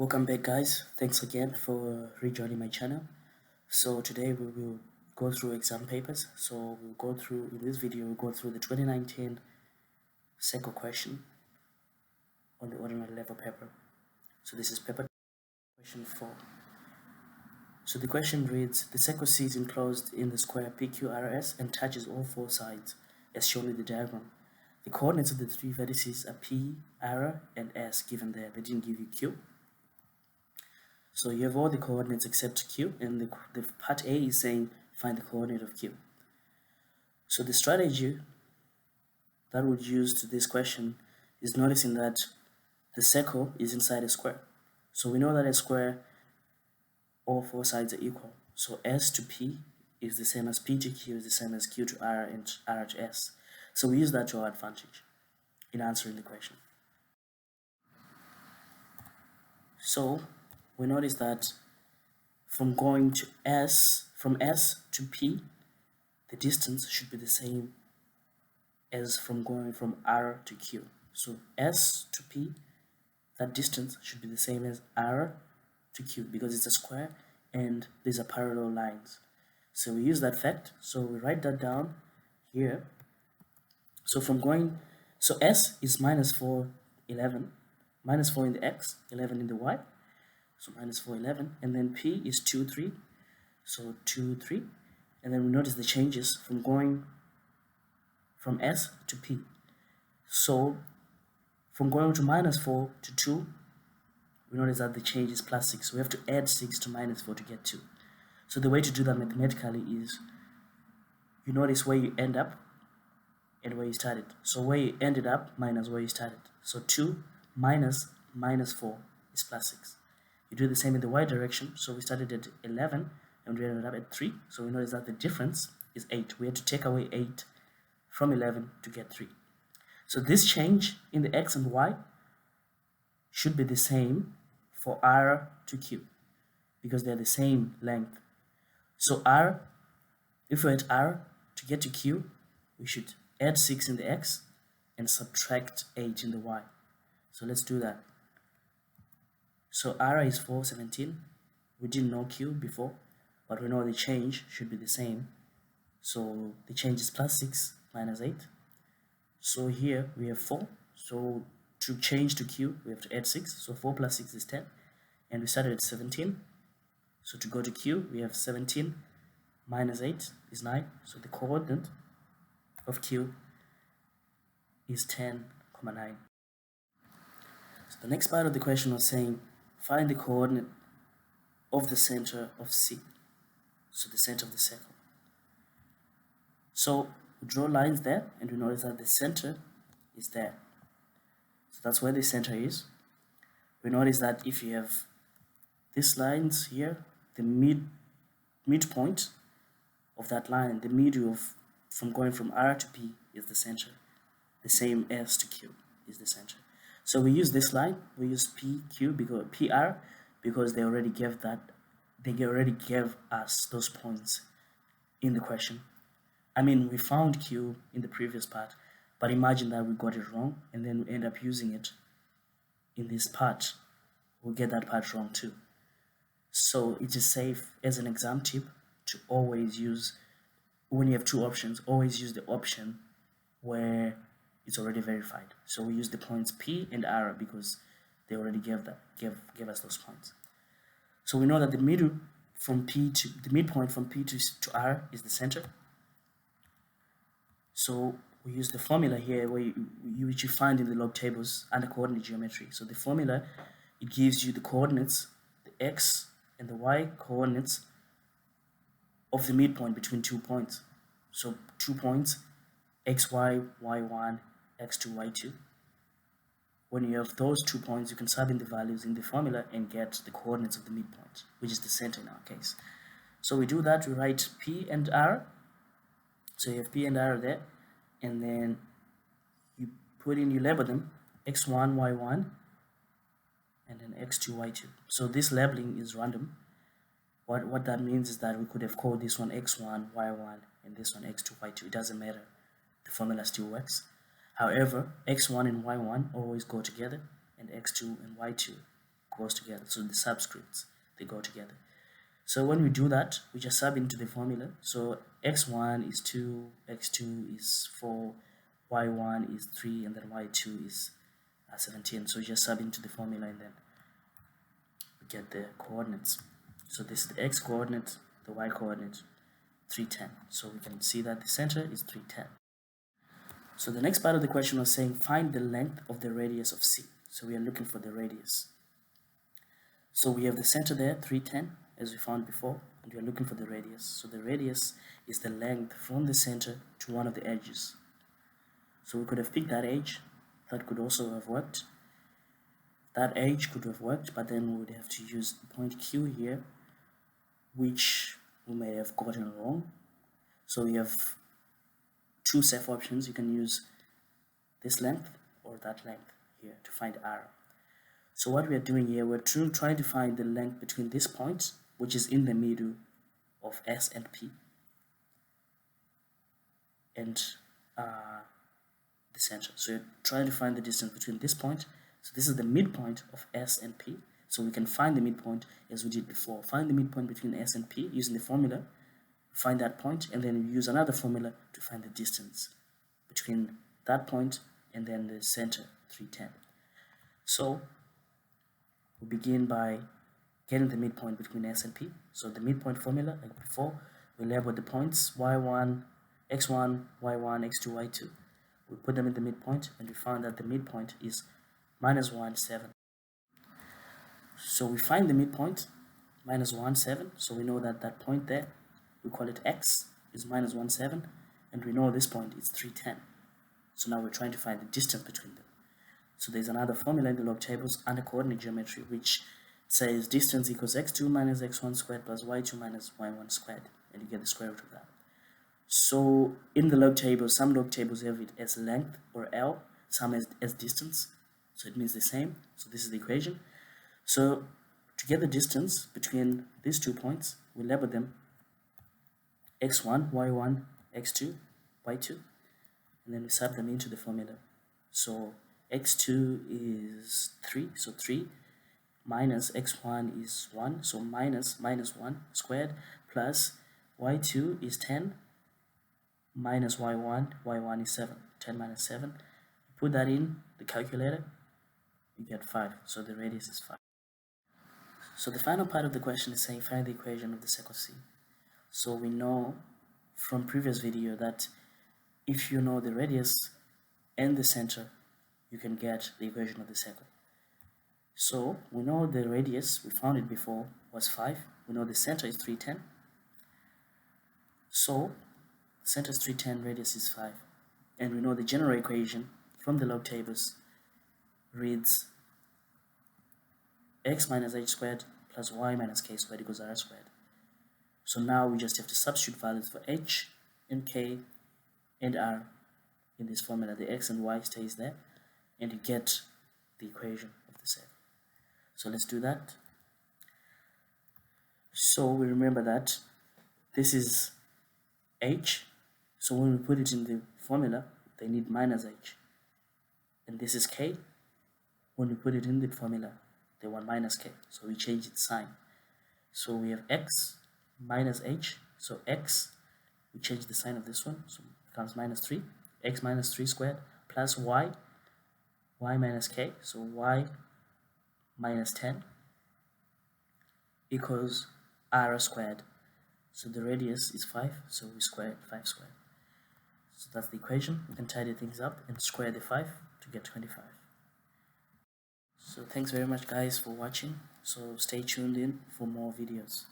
Welcome back, guys. Thanks again for rejoining my channel. So today we will go through exam papers. So we'll go through, in this video, we'll go through the 2019 SECO question on the ordinary level paper. So this is paper question 4. So the question reads, the SECO C is enclosed in the square PQRS and touches all four sides as shown in the diagram. The coordinates of the three vertices are P, R, and S given there. They didn't give you Q. So you have all the coordinates except Q, and the part A is saying find the coordinate of Q. So the strategy that we would use to this question is noticing that the circle is inside a square. So we know that a square, all four sides are equal. So S to P is the same as P to Q is the same as Q to R and R to S. So we use that to our advantage in answering the question. So we notice that from going to from S to P, the distance should be the same as from going from R to Q. So S to P, that distance should be the same as R to Q because it's a square and these are parallel lines. So we use that fact. So we write that down here. So so S is minus 4, 11, minus 4 in the X, 11 in the Y. So minus 4, 11, and then P is 2, 3, so 2, 3, and then we notice the changes from going from S to P. So from going to minus 4 to 2, we notice that the change is plus 6. So we have to add 6 to minus 4 to get 2. So the way to do that mathematically is you notice where you end up and where you started. So where you ended up minus where you started. So 2 minus minus 4 is plus 6. You do the same in the Y direction. So we started at 11 and we ended up at 3. So we notice that the difference is 8. We had to take away 8 from 11 to get 3. So this change in the X and Y should be the same for R to Q because they're the same length. So R, if we're at R, to get to Q, we should add 6 in the X and subtract 8 in the Y. So let's do that. So R is 417. We didn't know Q before, but we know the change should be the same. So the change is plus 6 minus 8. So here we have 4. So to change to Q, we have to add 6. So 4 plus 6 is 10. And we started at 17. So to go to Q, we have 17 minus 8 is 9. So the coordinate of Q is 10,9. So the next part of the question was saying, find the coordinate of the center of C. So the center of the circle. So we draw lines there and we notice that the center is there. So that's where the center is. We notice that if you have these lines here, the midpoint of that line, the middle of from going from R to P is the center. The same S to Q is the center. So we use this line, we use PQ because PR because they already gave us those points in the question. I mean, we found Q in the previous part, but imagine that we got it wrong and then we end up using it in this part. We'll get that part wrong too. So it is safe as an exam tip to always use, when you have two options, always use the option where it's already verified. So we use the points P and R because they already gave us those points. So we know that the midpoint from P to R is the center. So we use the formula here which you find in the log tables under coordinate geometry. So the formula, it gives you the coordinates, the X and the Y coordinates of the midpoint between 2 points. So 2 points, XY, Y1, X2, Y2. When you have those 2 points, you can sub in the values in the formula and get the coordinates of the midpoint, which is the center in our case. So we do that, we write P and R. So you have P and R there, and then you label them X1, Y1, and then X2, Y2. So this labeling is random. What that means is that we could have called this one X1, Y1, and this one X2, Y2. It doesn't matter. The formula still works. However, X1 and Y1 always go together, and X2 and Y2 goes together. So the subscripts, they go together. So when we do that, we just sub into the formula. So x1 is 2, x2 is 4, y1 is 3, and then y2 is 17. So just sub into the formula and then we get the coordinates. So this is the x coordinate, the y coordinate, 310. So we can see that the center is 310. So the next part of the question was saying find the length of the radius of C. So we are looking for the radius. So we have the center there, 310, as we found before, and we are looking for the radius. So the radius is the length from the center to one of the edges. So we could have picked that edge. That could also have worked. That edge could have worked, but then we would have to use the point Q here, which we may have gotten wrong. So we have two safe options. You can use this length or that length here to find R. So what we are doing here, we're trying to find the length between this point, which is in the middle of S and P, and the center. So you're trying to find the distance between this point. So this is the midpoint of S and P. So we can find the midpoint as we did before. Find the midpoint between S and P using the formula. Find that point, and then we use another formula to find the distance between that point and then the center, 310. So we begin by getting the midpoint between S and P. So the midpoint formula, like before, we label the points y1, x1, y1, x2, y2. We put them in the midpoint, and we found that the midpoint is -1, 7. So we find the midpoint, -1, 7. So we know that that point there, we call it x, is -1, 7, and we know this point is 310. So now we're trying to find the distance between them. So there's another formula in the log tables under coordinate geometry, which says distance equals x2 minus x1 squared plus y2 minus y1 squared, and you get the square root of that. So in the log table, some log tables have it as length or L, some as distance, so it means the same. So this is the equation. So to get the distance between these 2 points, we label them x1, y1, x2, y2, and then we sub them into the formula. So x2 is 3, so 3 minus x1 is 1, so minus 1 squared, plus y2 is 10 minus y1 is 7, 10 minus 7. Put that in the calculator, you get 5, so the radius is 5. So the final part of the question is saying find the equation of the circle C. So we know from previous video that if you know the radius and the center, you can get the equation of the circle. So we know the radius, we found it before, was 5. We know the center is 310. So center is 310, radius is 5. And we know the general equation from the log tables reads x minus h squared plus y minus k squared equals r squared. So now we just have to substitute values for h and k and r in this formula. The x and y stays there, and you get the equation of the circle. So let's do that. So we remember that this is h, so when we put it in the formula, they need minus h. And this is k. When we put it in the formula, they want minus k, so we change its sign. So we have x minus h, so x, we change the sign of this one, so it becomes -3, x minus 3 squared, plus y minus k, so y minus 10 equals r squared. So the radius is 5, so we square 5 squared. So that's the equation. We can tidy things up and square the 5 to get 25. So thanks very much guys for watching. So stay tuned in for more videos.